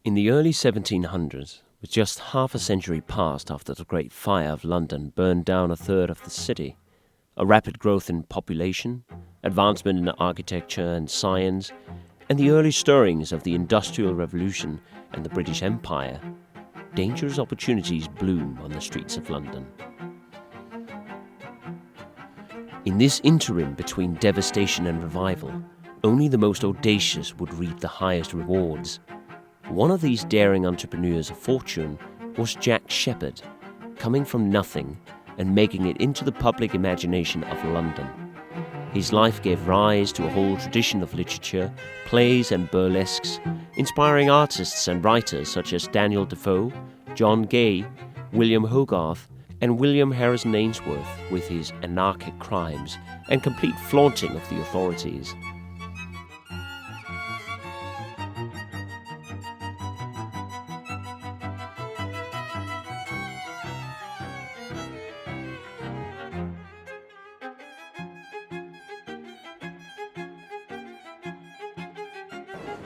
In the early 1700s, with just half a century passed after the Great Fire of London burned down a third of the city, a rapid growth in population, advancement in architecture and science, and the early stirrings of the Industrial Revolution and the British Empire, dangerous opportunities bloom on the streets of London. In this interim between devastation and revival, only the most audacious would reap the highest rewards. One of these daring entrepreneurs of fortune was Jack Sheppard, coming from nothing and making it into the public imagination of London. His life gave rise to a whole tradition of literature, plays and burlesques, inspiring artists and writers such as Daniel Defoe, John Gay, William Hogarth, and William Harrison Ainsworth with his anarchic crimes and complete flaunting of the authorities.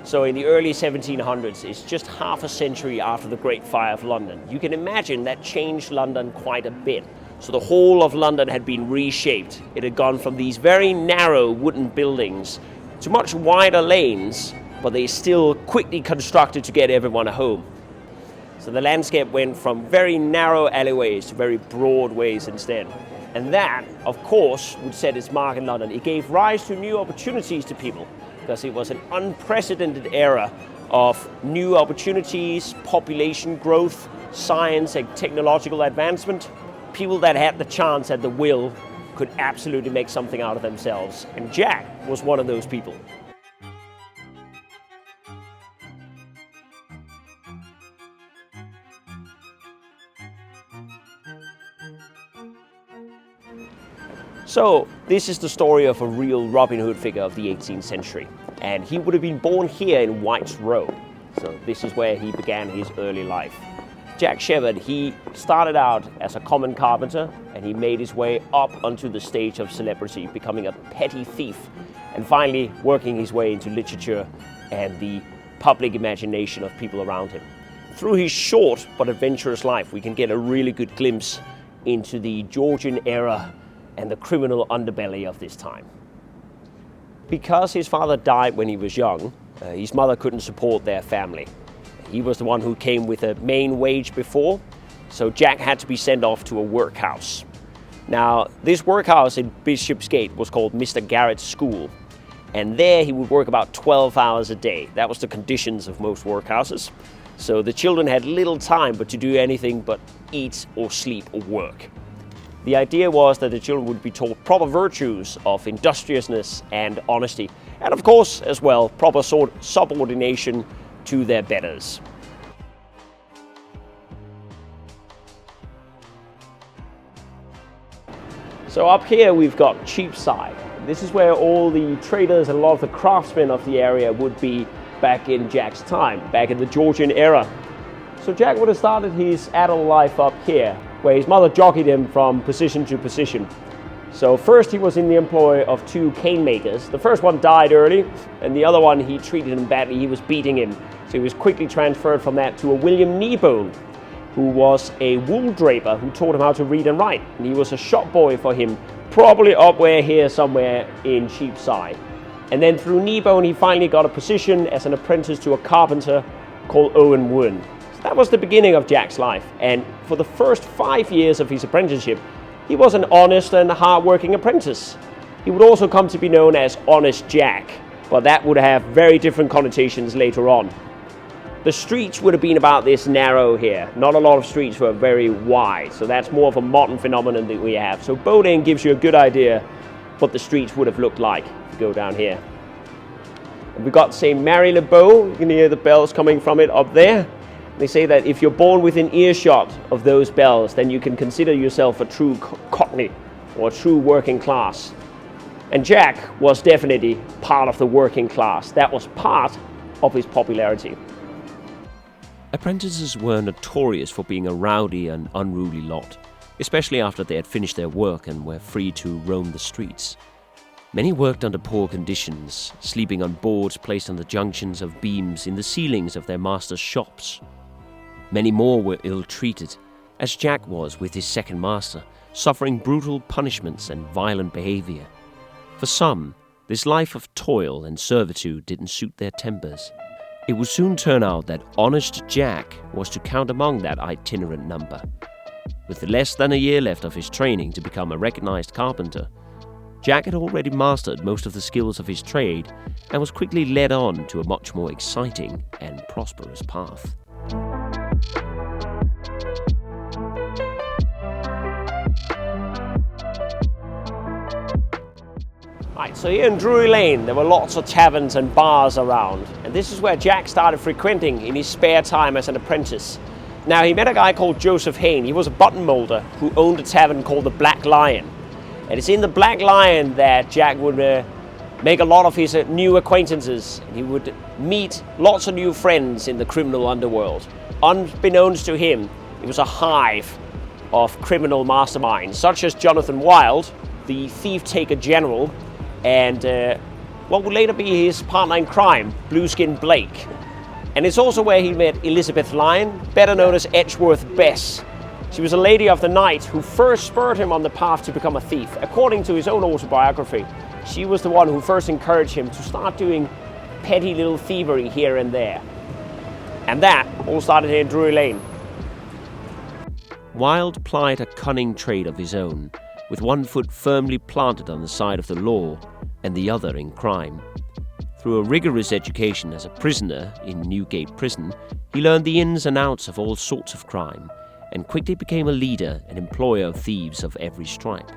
So in the early 1700s, it's just half a century after the Great Fire of London. You can imagine that changed London quite a bit. So the whole of London had been reshaped. It had gone from these very narrow wooden buildings to much wider lanes, but they still quickly constructed to get everyone home. So the landscape went from very narrow alleyways to very broad ways instead. And that, of course, would set its mark in London. It gave rise to new opportunities to people, because it was an unprecedented era of new opportunities, population growth, science and technological advancement. People that had the chance and the will could absolutely make something out of themselves. And Jack was one of those people. So this is the story of a real Robin Hood figure of the 18th century. And he would have been born here in White's Row. So this is where he began his early life. Jack Sheppard, he started out as a common carpenter and he made his way up onto the stage of celebrity, becoming a petty thief and finally working his way into literature and the public imagination of people around him. Through his short but adventurous life, we can get a really good glimpse into the Georgian era and the criminal underbelly of this time. Because his father died when he was young, his mother couldn't support their family. He was the one who came with a main wage before, so Jack had to be sent off to a workhouse. Now, this workhouse in Bishopsgate was called Mr. Garrett's School, and there he would work about 12 hours a day. That was the conditions of most workhouses. So the children had little time but to do anything but eat or sleep or work. The idea was that the children would be taught proper virtues of industriousness and honesty, and of course, as well, proper subordination to their betters. So up here we've got Cheapside. This is where all the traders and a lot of the craftsmen of the area would be back in Jack's time, back in the Georgian era. So Jack would have started his adult life up here, where his mother jockeyed him from position to position. So first he was in the employ of two cane makers. The first one died early, and the other one, he treated him badly. He was beating him. So he was quickly transferred from that to a William Kneebone, who was a wool draper who taught him how to read and write. And he was a shop boy for him, probably up where here somewhere in Cheapside. And then through Kneebone, he finally got a position as an apprentice to a carpenter called Owen Woon. That was the beginning of Jack's life, and for the first 5 years of his apprenticeship, he was an honest and hard-working apprentice. He would also come to be known as Honest Jack, but that would have very different connotations later on. The streets would have been about this narrow here. Not a lot of streets were very wide, so that's more of a modern phenomenon that we have. So Bowdoin gives you a good idea what the streets would have looked like if you go down here. And we've got St. Mary le Bow. You can hear the bells coming from it up there. They say that if you're born within earshot of those bells, then you can consider yourself a true cockney or a true working class. And Jack was definitely part of the working class. That was part of his popularity. Apprentices were notorious for being a rowdy and unruly lot, especially after they had finished their work and were free to roam the streets. Many worked under poor conditions, sleeping on boards placed on the junctions of beams in the ceilings of their masters' shops. Many more were ill-treated, as Jack was with his second master, suffering brutal punishments and violent behavior. For some, this life of toil and servitude didn't suit their tempers. It would soon turn out that honest Jack was to count among that itinerant number. With less than a year left of his training to become a recognized carpenter, Jack had already mastered most of the skills of his trade and was quickly led on to a much more exciting and prosperous path. Right, so here in Drury Lane, there were lots of taverns and bars around, and this is where Jack started frequenting in his spare time as an apprentice. Now, he met a guy called Joseph Hayne. He was a button molder who owned a tavern called the Black Lion. And it's in the Black Lion that Jack would make a lot of his new acquaintances. He would meet lots of new friends in the criminal underworld. Unbeknownst to him, it was a hive of criminal masterminds, such as Jonathan Wild, the thief-taker general, and what would later be his partner in crime, Blueskin Blake. And it's also where he met Elizabeth Lyon, better known as Edgeworth Bess. She was a lady of the night who first spurred him on the path to become a thief. According to his own autobiography, she was the one who first encouraged him to start doing petty little thievery here and there. And that all started here in Drury Lane. Wild plied a cunning trade of his own, with one foot firmly planted on the side of the law and the other in crime. Through a rigorous education as a prisoner in Newgate Prison, he learned the ins and outs of all sorts of crime, and quickly became a leader and employer of thieves of every stripe.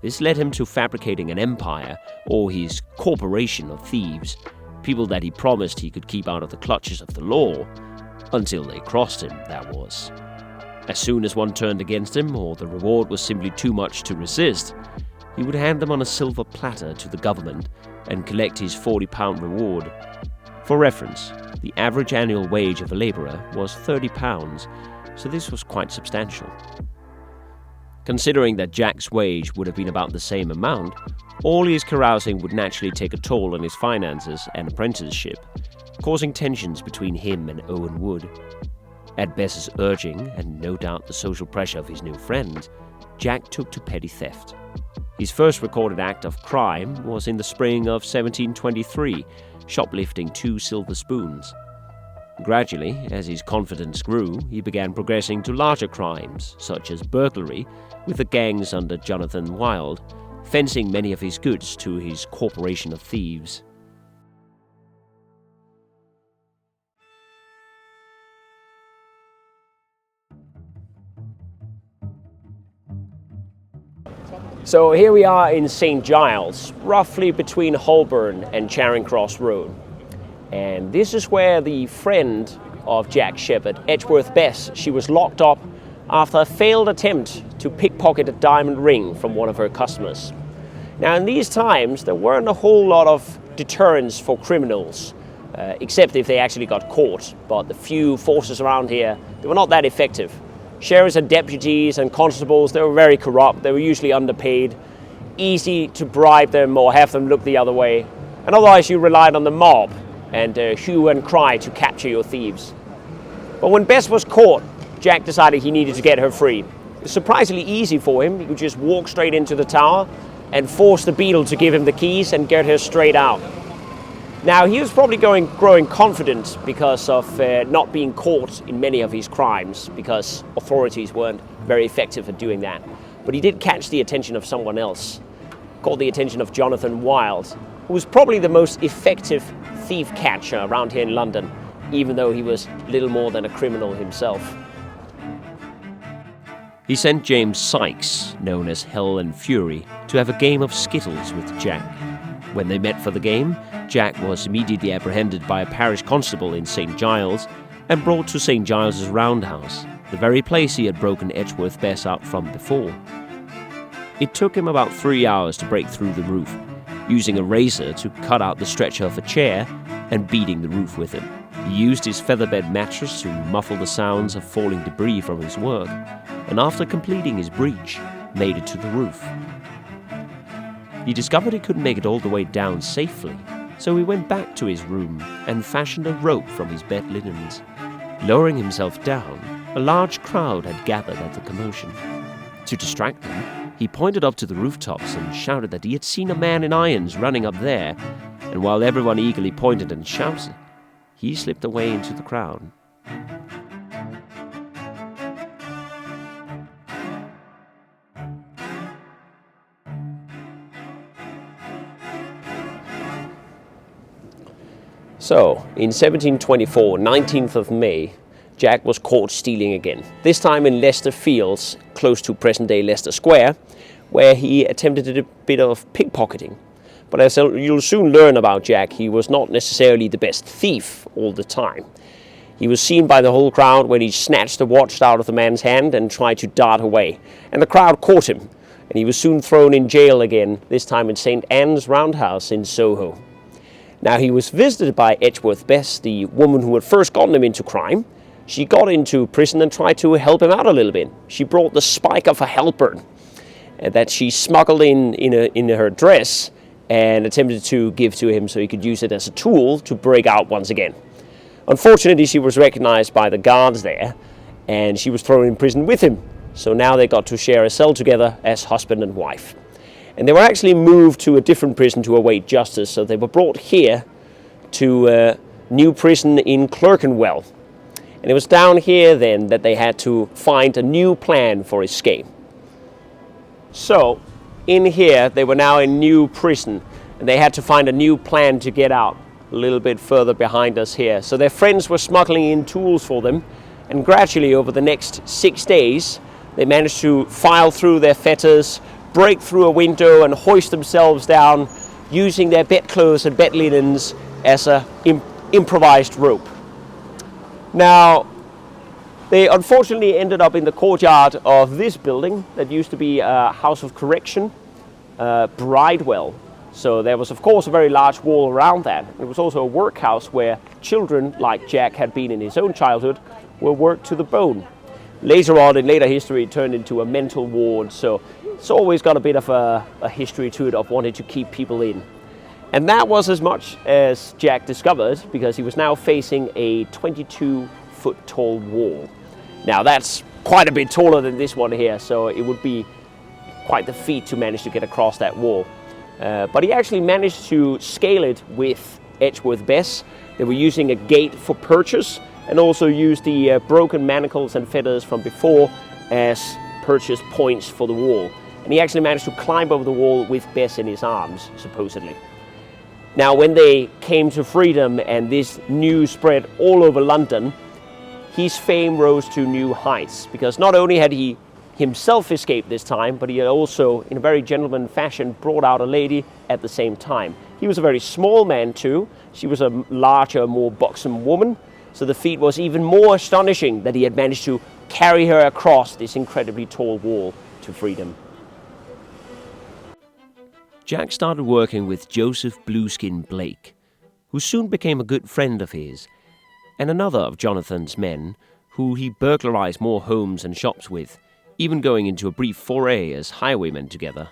This led him to fabricating an empire, or his corporation of thieves, people that he promised he could keep out of the clutches of the law, until they crossed him, that was. As soon as one turned against him, or the reward was simply too much to resist, he would hand them on a silver platter to the government and collect his £40 reward. For reference, the average annual wage of a labourer was £30, so this was quite substantial. Considering that Jack's wage would have been about the same amount, all his carousing would naturally take a toll on his finances and apprenticeship, causing tensions between him and Owen Wood. At Bess's urging, and no doubt the social pressure of his new friend, Jack took to petty theft. His first recorded act of crime was in the spring of 1723, shoplifting 2 silver spoons. Gradually, as his confidence grew, he began progressing to larger crimes, such as burglary, with the gangs under Jonathan Wild, fencing many of his goods to his corporation of thieves. So here we are in St. Giles, roughly between Holborn and Charing Cross Road. And this is where the friend of Jack Sheppard, Edgeworth Bess, she was locked up after a failed attempt to pickpocket a diamond ring from one of her customers. Now in these times, there weren't a whole lot of deterrents for criminals, except if they actually got caught. But the few forces around here, they were not that effective. Sheriffs and deputies and constables, they were very corrupt. They were usually underpaid, easy to bribe them or have them look the other way. And otherwise you relied on the mob and hue and cry to capture your thieves. But when Bess was caught, Jack decided he needed to get her free. It was surprisingly easy for him. He could just walk straight into the tower and force the beadle to give him the keys and get her straight out. Now, he was probably growing confident because of not being caught in many of his crimes, because authorities weren't very effective at doing that. But he did catch the attention of someone else, called the attention of Jonathan Wild, who was probably the most effective thief catcher around here in London, even though he was little more than a criminal himself. He sent James Sykes, known as Hell and Fury, to have a game of skittles with Jack. When they met for the game, Jack was immediately apprehended by a parish constable in St. Giles and brought to St. Giles's roundhouse, the very place he had broken Edgeworth Bess out from before. It took him about 3 hours to break through the roof, using a razor to cut out the stretcher of a chair and beating the roof with it. He used his featherbed mattress to muffle the sounds of falling debris from his work, and after completing his breach, made it to the roof. He discovered he couldn't make it all the way down safely, so he went back to his room and fashioned a rope from his bed linens. Lowering himself down, a large crowd had gathered at the commotion. To distract them, he pointed up to the rooftops and shouted that he had seen a man in irons running up there, and while everyone eagerly pointed and shouted, he slipped away into the crowd. So, in 1724, 19th of May, Jack was caught stealing again. This time in Leicester Fields, close to present-day Leicester Square, where he attempted a bit of pickpocketing. But as you'll soon learn about Jack, he was not necessarily the best thief all the time. He was seen by the whole crowd when he snatched a watch out of the man's hand and tried to dart away. And the crowd caught him, and he was soon thrown in jail again, this time in St. Anne's Roundhouse in Soho. Now, he was visited by Edgeworth Bess, the woman who had first gotten him into crime. She got into prison and tried to help him out a little bit. She brought the spike of a halberd that she smuggled in her dress and attempted to give to him so he could use it as a tool to break out once again. Unfortunately, she was recognized by the guards there, and she was thrown in prison with him. So now they got to share a cell together as husband and wife. And they were actually moved to a different prison to await justice, so they were brought here to a new prison in Clerkenwell. And it was down here then that they had to find a new plan for escape. So, in here, they were now in new prison, and they had to find a new plan to get out, a little bit further behind us here. So their friends were smuggling in tools for them, and gradually over the next 6 days, they managed to file through their fetters, break through a window and hoist themselves down using their bedclothes and bed linens as an improvised rope. Now, they unfortunately ended up in the courtyard of this building that used to be a house of correction, Bridewell. So there was, of course, a very large wall around that. It was also a workhouse where children, like Jack had been in his own childhood, were worked to the bone. Later on, in later history, it turned into a mental ward, so it's always got a bit of a history to it of wanting to keep people in. And that was as much as Jack discovered, because he was now facing a 22-foot tall wall. Now that's quite a bit taller than this one here, so it would be quite the feat to manage to get across that wall. But he actually managed to scale it with Edgeworth Bess. They were using a gate for purchase, and also used the broken manacles and fetters from before as purchase points for the wall. And he actually managed to climb over the wall with Bess in his arms, supposedly. Now, when they came to freedom and this news spread all over London, his fame rose to new heights, because not only had he himself escaped this time, but he had also, in a very gentleman fashion, brought out a lady at the same time. He was a very small man too. She was a larger, more buxom woman. So the feat was even more astonishing that he had managed to carry her across this incredibly tall wall to freedom. Jack started working with Joseph Blueskin Blake, who soon became a good friend of his, and another of Jonathan's men, who he burglarized more homes and shops with, even going into a brief foray as highwaymen together.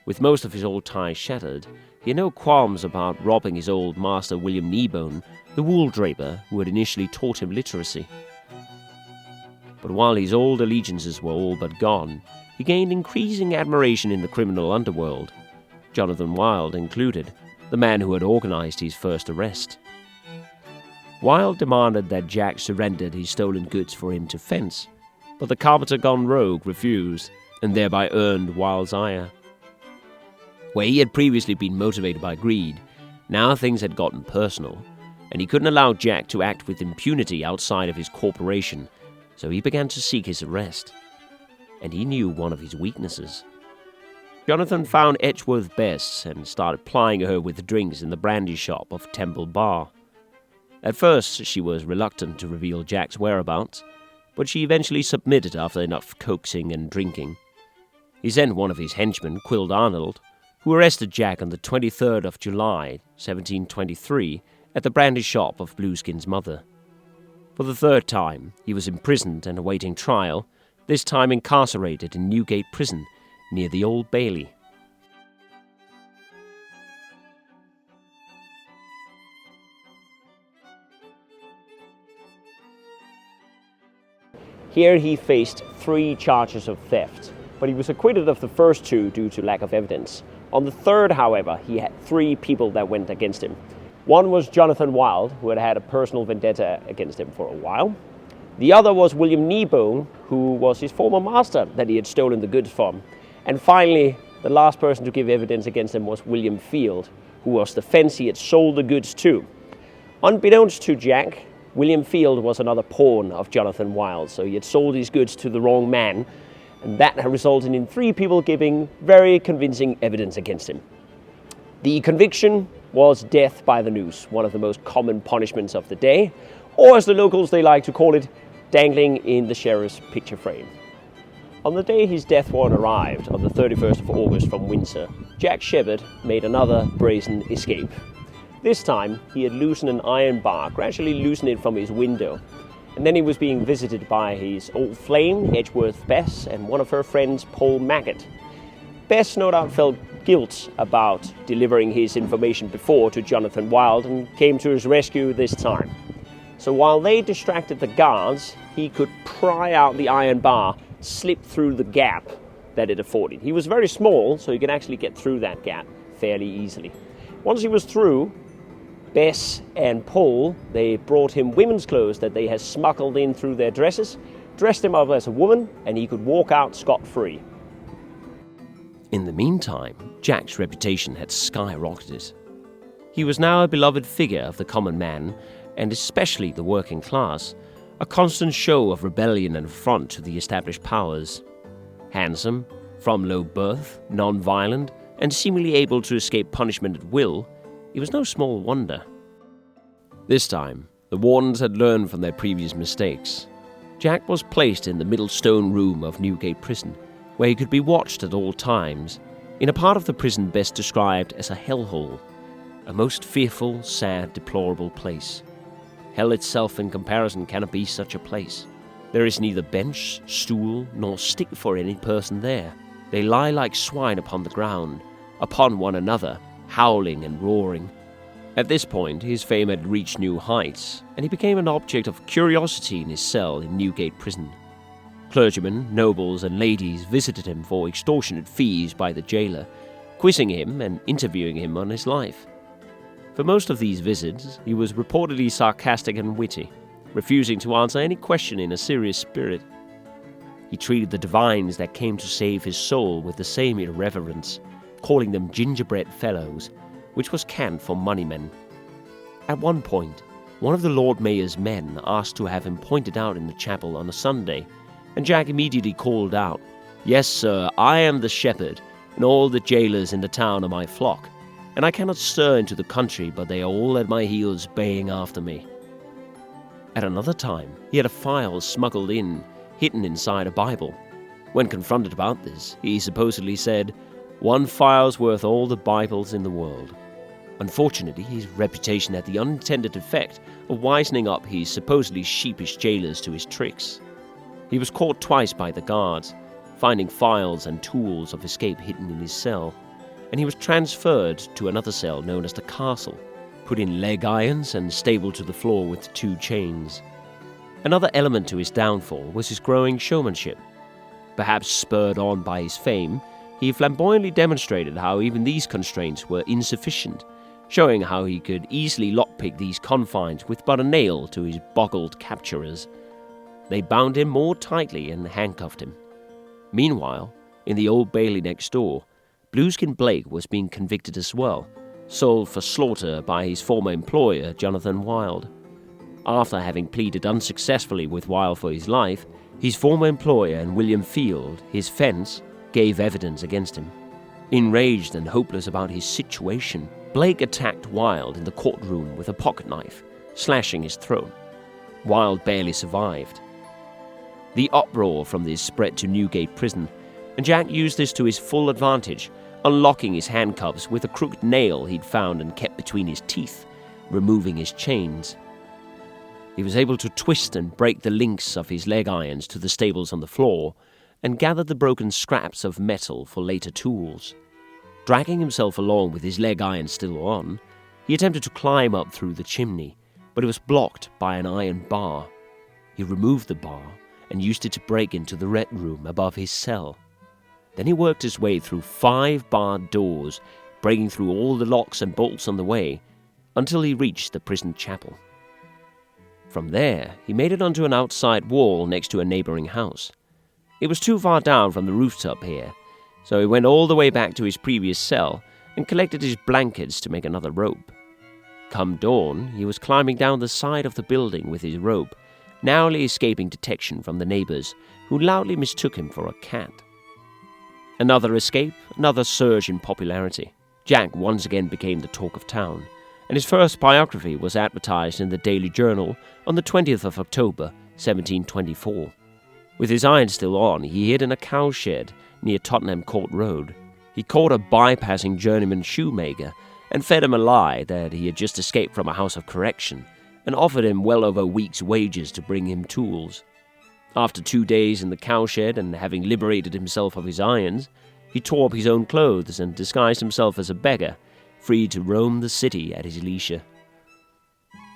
With most of his old ties shattered, he had no qualms about robbing his old master William Kneebone, the wool draper who had initially taught him literacy. But while his old allegiances were all but gone, he gained increasing admiration in the criminal underworld, Jonathan Wild included, the man who had organized his first arrest. Wild demanded that Jack surrendered his stolen goods for him to fence, but the carpenter gone rogue refused, and thereby earned Wild's ire. Where he had previously been motivated by greed, now things had gotten personal, and he couldn't allow Jack to act with impunity outside of his corporation, so he began to seek his arrest. And he knew one of his weaknesses. Jonathan found Edgeworth Bess and started plying her with drinks in the brandy shop of Temple Bar. At first, she was reluctant to reveal Jack's whereabouts, but she eventually submitted after enough coaxing and drinking. He sent one of his henchmen, Quild Arnold, who arrested Jack on the 23rd of July, 1723, at the brandy shop of Blueskin's mother. For the third time, he was imprisoned and awaiting trial, this time incarcerated in Newgate Prison, near the Old Bailey. Here he faced 3 charges of theft, but he was acquitted of the first 2 due to lack of evidence. On the third, however, he had 3 people that went against him. One was Jonathan Wild, who had had a personal vendetta against him for a while. The other was William Kneebone, who was his former master that he had stolen the goods from. And finally, the last person to give evidence against him was William Field, who was the fence he had sold the goods to. Unbeknownst to Jack, William Field was another pawn of Jonathan Wild, so he had sold his goods to the wrong man, and that had resulted in 3 people giving very convincing evidence against him. The conviction was death by the noose, one of the most common punishments of the day, or as the locals they like to call it, dangling in the sheriff's picture frame. On the day his death warrant arrived, on the 31st of August from Windsor, Jack Sheppard made another brazen escape. This time, he had loosened an iron bar, gradually loosened it from his window, and then he was being visited by his old flame, Edgeworth Bess, and one of her friends, Paul Maggot. Bess no doubt felt guilt about delivering his information before to Jonathan Wild and came to his rescue this time. So while they distracted the guards, he could pry out the iron bar, slip through the gap that it afforded. He was very small, so he could actually get through that gap fairly easily. Once he was through, Bess and Paul, they brought him women's clothes that they had smuggled in through their dresses, dressed him up as a woman, and he could walk out scot-free. In the meantime, Jack's reputation had skyrocketed. He was now a beloved figure of the common man, and especially the working class, a constant show of rebellion and affront to the established powers. Handsome, from low birth, non-violent, and seemingly able to escape punishment at will, he was no small wonder. This time, the wardens had learned from their previous mistakes. Jack was placed in the middle stone room of Newgate Prison, where he could be watched at all times, in a part of the prison best described as a hellhole, a most fearful, sad, deplorable place. Hell itself in comparison cannot be such a place. There is neither bench, stool, nor stick for any person there. They lie like swine upon the ground, upon one another, howling and roaring. At this point, his fame had reached new heights, and he became an object of curiosity in his cell in Newgate Prison. Clergymen, nobles, and ladies visited him for extortionate fees by the jailer, quizzing him and interviewing him on his life. For most of these visits, he was reportedly sarcastic and witty, refusing to answer any question in a serious spirit. He treated the divines that came to save his soul with the same irreverence, calling them gingerbread fellows, which was cant for moneymen. At one point, one of the Lord Mayor's men asked to have him pointed out in the chapel on a Sunday, and Jack immediately called out, "Yes, sir, I am the shepherd, and all the jailers in the town are my flock, and I cannot stir into the country, but they are all at my heels baying after me." At another time, he had a file smuggled in, hidden inside a Bible. When confronted about this, he supposedly said, "One file's worth all the Bibles in the world." Unfortunately, his reputation had the unintended effect of wisening up his supposedly sheepish jailers to his tricks. He was caught twice by the guards, finding files and tools of escape hidden in his cell, and he was transferred to another cell known as the Castle, put in leg irons and stabled to the floor with 2 chains. Another element to his downfall was his growing showmanship. Perhaps spurred on by his fame, he flamboyantly demonstrated how even these constraints were insufficient, showing how he could easily lockpick these confines with but a nail to his boggled capturers. They bound him more tightly and handcuffed him. Meanwhile, in the Old Bailey next door, Blueskin Blake was being convicted as well, sold for slaughter by his former employer, Jonathan Wild. After having pleaded unsuccessfully with Wild for his life, his former employer and William Field, his fence, gave evidence against him. Enraged and hopeless about his situation, Blake attacked Wild in the courtroom with a pocket knife, slashing his throat. Wild barely survived. The uproar from this spread to Newgate Prison, and Jack used this to his full advantage, unlocking his handcuffs with a crooked nail he'd found and kept between his teeth, removing his chains. He was able to twist and break the links of his leg irons to the stables on the floor, and gathered the broken scraps of metal for later tools. Dragging himself along with his leg irons still on, he attempted to climb up through the chimney, but it was blocked by an iron bar. He removed the bar and used it to break into the Red Room above his cell. Then he worked his way through 5 barred doors, breaking through all the locks and bolts on the way, until he reached the prison chapel. From there, he made it onto an outside wall next to a neighboring house. It was too far down from the rooftop here, so he went all the way back to his previous cell and collected his blankets to make another rope. Come dawn, he was climbing down the side of the building with his rope, narrowly escaping detection from the neighbors, who loudly mistook him for a cat. Another escape, another surge in popularity. Jack once again became the talk of town, and his first biography was advertised in the Daily Journal on the 20th of October, 1724. With his iron still on, he hid in a cowshed near Tottenham Court Road. He caught a bypassing journeyman shoemaker and fed him a lie that he had just escaped from a house of correction, and offered him well over a week's wages to bring him tools. After 2 days in the cowshed and having liberated himself of his irons, he tore up his own clothes and disguised himself as a beggar, free to roam the city at his leisure.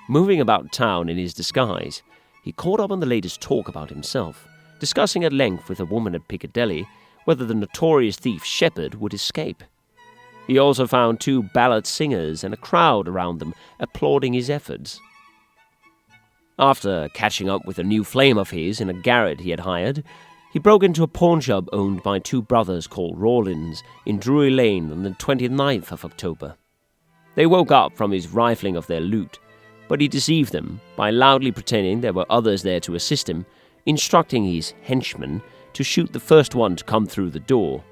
Moving about town in his disguise, he caught up on the latest talk about himself, discussing at length with a woman at Piccadilly whether the notorious thief Sheppard would escape. He also found 2 ballad singers and a crowd around them applauding his efforts. After catching up with a new flame of his in a garret he had hired, he broke into a pawnshop owned by 2 brothers called Rawlins in Drury Lane on the 29th of October. They woke up from his rifling of their loot, but he deceived them by loudly pretending there were others there to assist him, instructing his henchmen to shoot the first one to come through the door.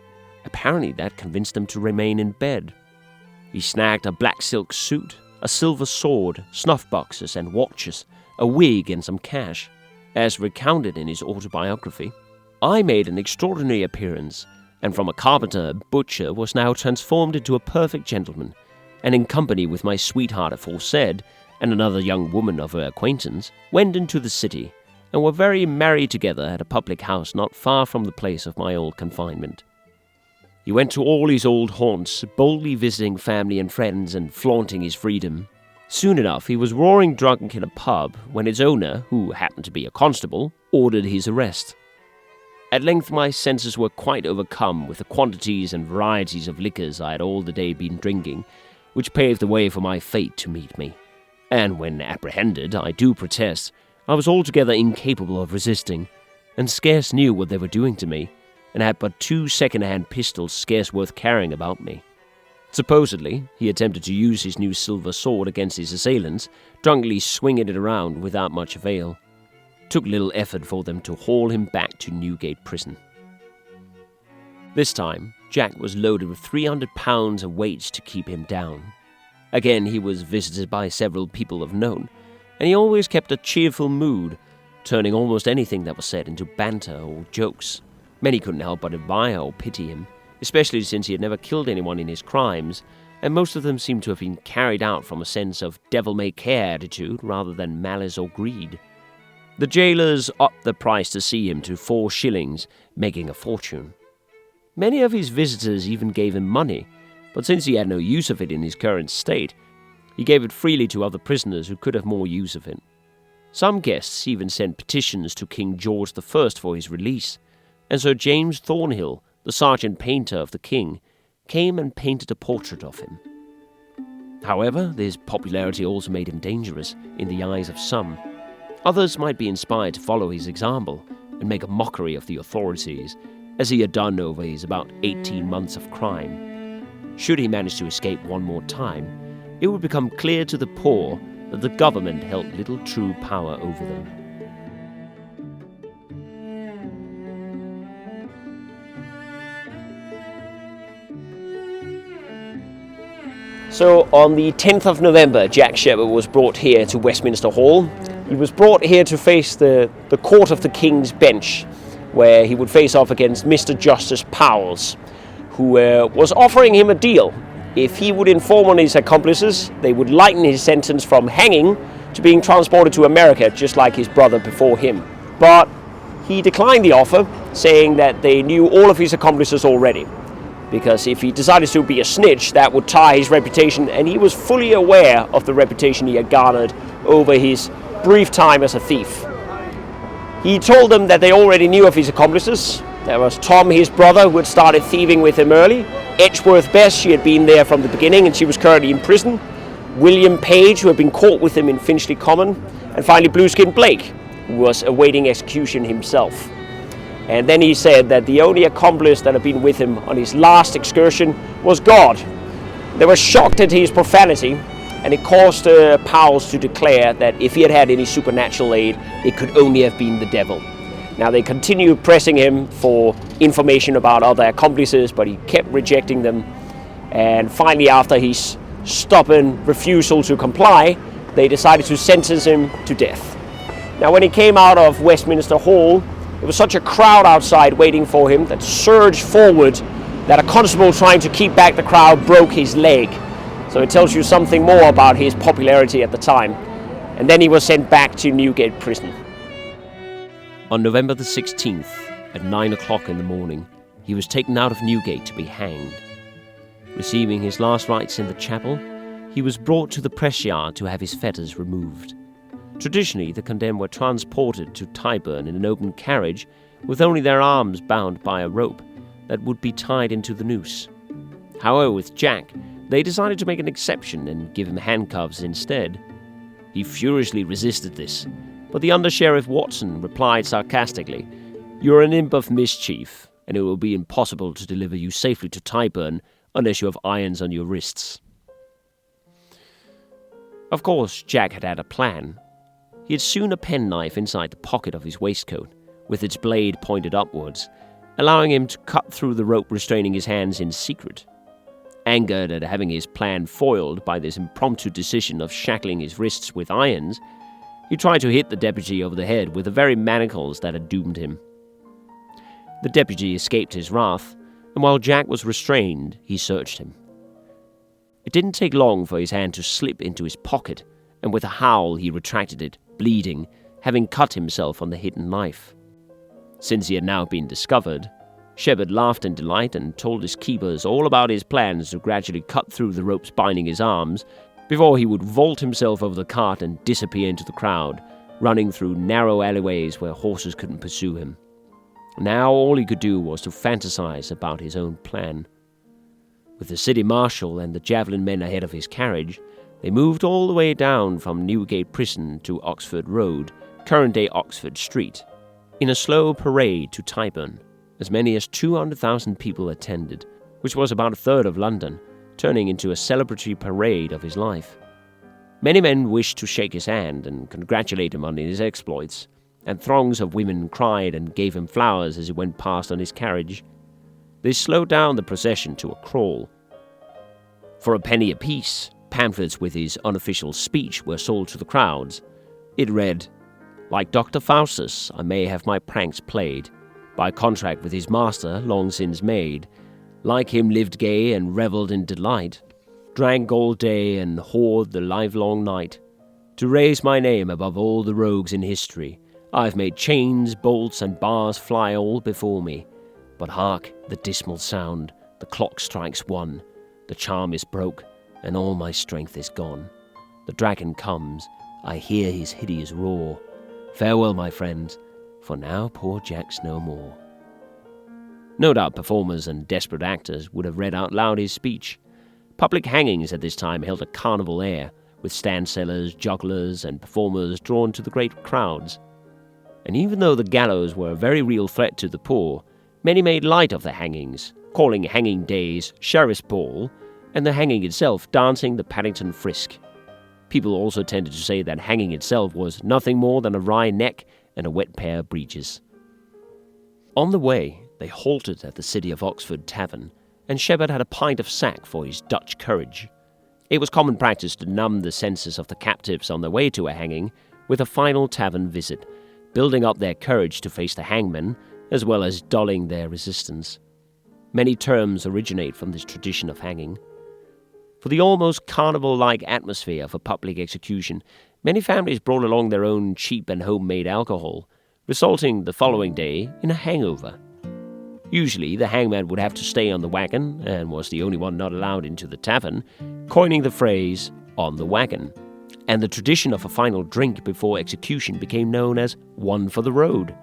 Apparently that convinced them to remain in bed. He snagged a black silk suit, a silver sword, snuff boxes and watches, a wig and some cash. As recounted in his autobiography, I made an extraordinary appearance, and from a carpenter, butcher was now transformed into a perfect gentleman, and in company with my sweetheart aforesaid, and another young woman of her acquaintance, went into the city, and were very merry together at a public house not far from the place of my old confinement. He went to all his old haunts, boldly visiting family and friends and flaunting his freedom. Soon enough, he was roaring drunk in a pub when its owner, who happened to be a constable, ordered his arrest. At length my senses were quite overcome with the quantities and varieties of liquors I had all the day been drinking, which paved the way for my fate to meet me. And when apprehended, I do protest, I was altogether incapable of resisting, and scarce knew what they were doing to me, and had but 2 second-hand pistols scarce worth carrying about me. Supposedly, he attempted to use his new silver sword against his assailants, drunkenly swinging it around without much avail. It took little effort for them to haul him back to Newgate Prison. This time, Jack was loaded with 300 pounds of weights to keep him down. Again, he was visited by several people of note, and he always kept a cheerful mood, turning almost anything that was said into banter or jokes. Many couldn't help but admire or pity him, especially since he had never killed anyone in his crimes, and most of them seemed to have been carried out from a sense of devil-may-care attitude rather than malice or greed. The jailers upped the price to see him to 4 shillings, making a fortune. Many of his visitors even gave him money, but since he had no use of it in his current state, he gave it freely to other prisoners who could have more use of it. Some guests even sent petitions to King George I for his release, and Sir James Thornhill, the sergeant painter of the king, came and painted a portrait of him. However, this popularity also made him dangerous in the eyes of some. Others might be inspired to follow his example and make a mockery of the authorities, as he had done over his about 18 months of crime. Should he manage to escape one more time, it would become clear to the poor that the government held little true power over them. So on the 10th of November, Jack Sheppard was brought here to Westminster Hall. He was brought here to face the Court of the King's Bench, where he would face off against Mr. Justice Powles, who was offering him a deal. If he would inform on his accomplices, they would lighten his sentence from hanging to being transported to America, just like his brother before him. But he declined the offer, saying that they knew all of his accomplices already, because if he decided to be a snitch, that would tar his reputation, and he was fully aware of the reputation he had garnered over his brief time as a thief. He told them that they already knew of his accomplices. There was Tom, his brother, who had started thieving with him early. Edgeworth Bess, she had been there from the beginning and she was currently in prison. William Page, who had been caught with him in Finchley Common. And finally Blueskin Blake, who was awaiting execution himself. And then he said that the only accomplice that had been with him on his last excursion was God. They were shocked at his profanity, and it caused Powles to declare that if he had had any supernatural aid, it could only have been the devil. Now they continued pressing him for information about other accomplices, but he kept rejecting them. And finally, after his stubborn refusal to comply, they decided to sentence him to death. Now when he came out of Westminster Hall, there was such a crowd outside waiting for him that surged forward that a constable trying to keep back the crowd broke his leg. So it tells you something more about his popularity at the time. And then he was sent back to Newgate Prison. On November the 16th, at 9 o'clock in the morning, he was taken out of Newgate to be hanged. Receiving his last rites in the chapel, he was brought to the press yard to have his fetters removed. Traditionally, the condemned were transported to Tyburn in an open carriage with only their arms bound by a rope that would be tied into the noose. However, with Jack, they decided to make an exception and give him handcuffs instead. He furiously resisted this, but the Under-Sheriff Watson replied sarcastically, "You're an imp of mischief, and it will be impossible to deliver you safely to Tyburn unless you have irons on your wrists." Of course, Jack had had a plan. He had sewn a penknife inside the pocket of his waistcoat, with its blade pointed upwards, allowing him to cut through the rope restraining his hands in secret. Angered at having his plan foiled by this impromptu decision of shackling his wrists with irons, he tried to hit the deputy over the head with the very manacles that had doomed him. The deputy escaped his wrath, and while Jack was restrained, he searched him. It didn't take long for his hand to slip into his pocket, and with a howl he retracted it, bleeding, having cut himself on the hidden knife. Since he had now been discovered, Sheppard laughed in delight and told his keepers all about his plans to gradually cut through the ropes binding his arms before he would vault himself over the cart and disappear into the crowd, running through narrow alleyways where horses couldn't pursue him. Now all he could do was to fantasize about his own plan. With the city marshal and the javelin men ahead of his carriage, they moved all the way down from Newgate Prison to Oxford Road, current-day Oxford Street, in a slow parade to Tyburn. As many as 200,000 people attended, which was about a third of London, turning into a celebratory parade of his life. Many men wished to shake his hand and congratulate him on his exploits, and throngs of women cried and gave him flowers as he went past on his carriage. They slowed down the procession to a crawl. For a penny apiece, pamphlets with his unofficial speech were sold to the crowds. It read, "Like Dr. Faustus, I may have my pranks played, by contract with his master long since made. Like him lived gay and revelled in delight, drank all day and whored the livelong night. To raise my name above all the rogues in history, I've made chains, bolts, and bars fly all before me. But hark, the dismal sound, the clock strikes one, the charm is broke, and all my strength is gone. The dragon comes, I hear his hideous roar. Farewell, my friends, for now poor Jack's no more." No doubt performers and desperate actors would have read out loud his speech. Public hangings at this time held a carnival air, with stand-sellers, jugglers, and performers drawn to the great crowds. And even though the gallows were a very real threat to the poor, many made light of the hangings, calling hanging days Sheriff's Ball, and the hanging itself dancing the Paddington Frisk. People also tended to say that hanging itself was nothing more than a wry neck and a wet pair of breeches. On the way, they halted at the City of Oxford Tavern, and Sheppard had a pint of sack for his Dutch courage. It was common practice to numb the senses of the captives on their way to a hanging with a final tavern visit, building up their courage to face the hangman, as well as dulling their resistance. Many terms originate from this tradition of hanging. For the almost carnival-like atmosphere of a public execution, many families brought along their own cheap and homemade alcohol, resulting the following day in a hangover. Usually, the hangman would have to stay on the wagon, and was the only one not allowed into the tavern, coining the phrase, "on the wagon." and the tradition of a final drink before execution became known as one for the road.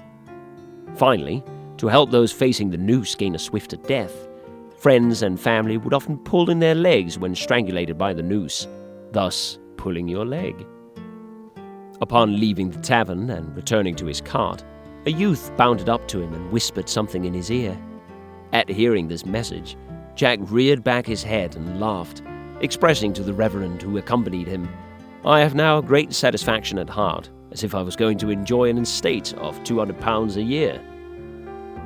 Finally, to help those facing the noose gain a swifter death, friends and family would often pull in their legs when strangulated by the noose, thus pulling your leg. Upon leaving the tavern and returning to his cart, a youth bounded up to him and whispered something in his ear. At hearing this message, Jack reared back his head and laughed, expressing to the reverend who accompanied him, "I have now great satisfaction at heart, as if I was going to enjoy an estate of £200 a year."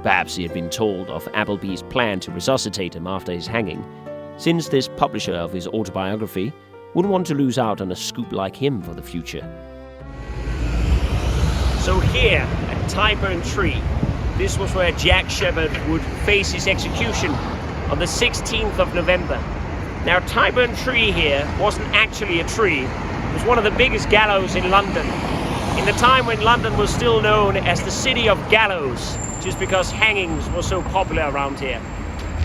Perhaps he had been told of Appleby's plan to resuscitate him after his hanging, since this publisher of his autobiography wouldn't want to lose out on a scoop like him for the future. So here, at Tyburn Tree, this was where Jack Sheppard would face his execution on the 16th of November. Now, Tyburn Tree here wasn't actually a tree. It was one of the biggest gallows in London. In the time when London was still known as the City of Gallows, just because hangings were so popular around here.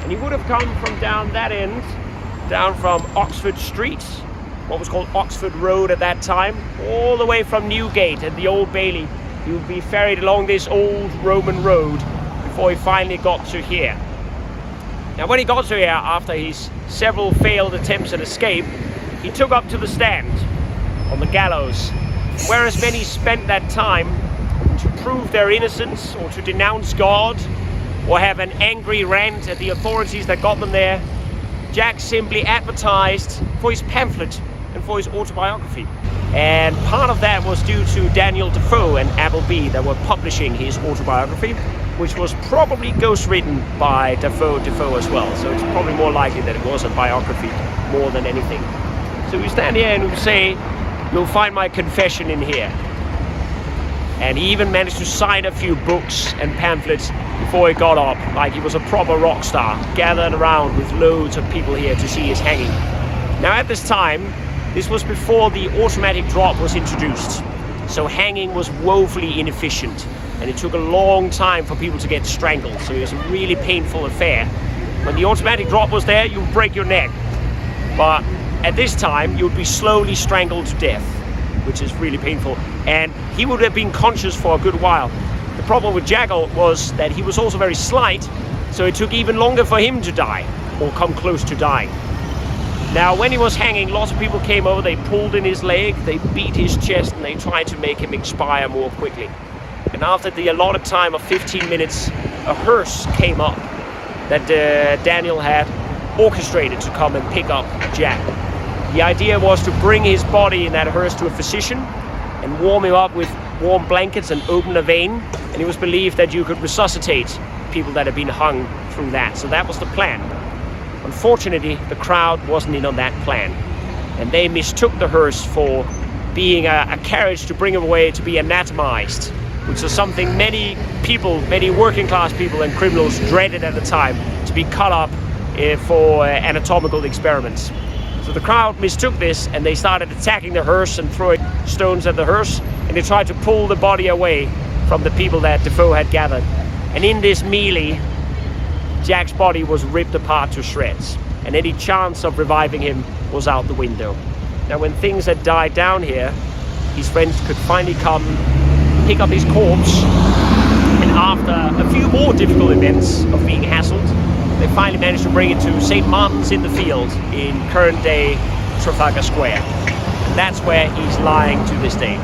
And he would have come from down that end, down from Oxford Street, what was called Oxford Road at that time, all the way from Newgate and the Old Bailey. He would be ferried along this old Roman road before he finally got to here. Now, when he got to here, after his several failed attempts at escape, he took up to the stand on the gallows. Whereas many spent that time to prove their innocence or to denounce God or have an angry rant at the authorities that got them there, Jack simply advertised for his pamphlet and for his autobiography. And part of that was due to Daniel Defoe and Appleby that were publishing his autobiography, which was probably ghostwritten by Defoe as well. So it's probably more likely that it was a biography more than anything. So we stand here and we say, "You'll find my confession in here." And he even managed to sign a few books and pamphlets before he got up, like he was a proper rock star, gathered around with loads of people here to see his hanging. Now, at this time, this was before the automatic drop was introduced, so hanging was woefully inefficient, and it took a long time for people to get strangled, so it was a really painful affair. When the automatic drop was there, you would break your neck, but at this time, you would be slowly strangled to death, which is really painful, and he would have been conscious for a good while. The problem with Jackal was that he was also very slight, so it took even longer for him to die, or come close to dying. Now, when he was hanging, lots of people came over, they pulled in his leg, they beat his chest, and they tried to make him expire more quickly. And after the allotted time of 15 minutes, a hearse came up that Daniel had orchestrated to come and pick up Jack. The idea was to bring his body in that hearse to a physician and warm him up with warm blankets and open a vein, and it was believed that you could resuscitate people that had been hung through that. So that was the plan. Unfortunately, the crowd wasn't in on that plan, and they mistook the hearse for being a carriage to bring him away to be anatomized, which was something many people, many working class people and criminals dreaded at the time, to be cut up for anatomical experiments. So the crowd mistook this, and they started attacking the hearse and throwing stones at the hearse, and they tried to pull the body away from the people that Defoe had gathered. And in this melee, Jack's body was ripped apart to shreds, and any chance of reviving him was out the window. Now, when things had died down here, his friends could finally come, pick up his corpse, and after a few more difficult events of being hassled, they finally managed to bring it to St. Martin's in the Field in current-day Trafalgar Square. And that's where he's lying to this day.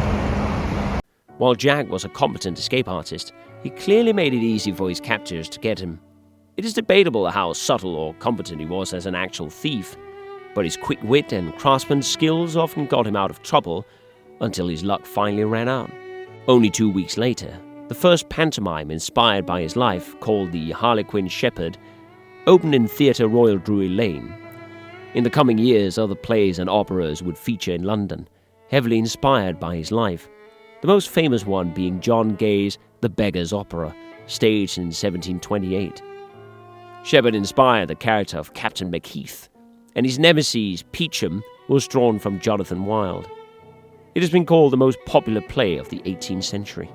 While Jack was a competent escape artist, he clearly made it easy for his captors to get him. It is debatable how subtle or competent he was as an actual thief, but his quick wit and craftsman skills often got him out of trouble until his luck finally ran out. Only 2 weeks later, the first pantomime inspired by his life, called the Harlequin Sheppard, opened in Theatre Royal Drury Lane. In the coming years, other plays and operas would feature in London, heavily inspired by his life, the most famous one being John Gay's The Beggar's Opera, staged in 1728. Sheppard inspired the character of Captain Macheath, and his nemesis, Peacham, was drawn from Jonathan Wild. It has been called the most popular play of the 18th century.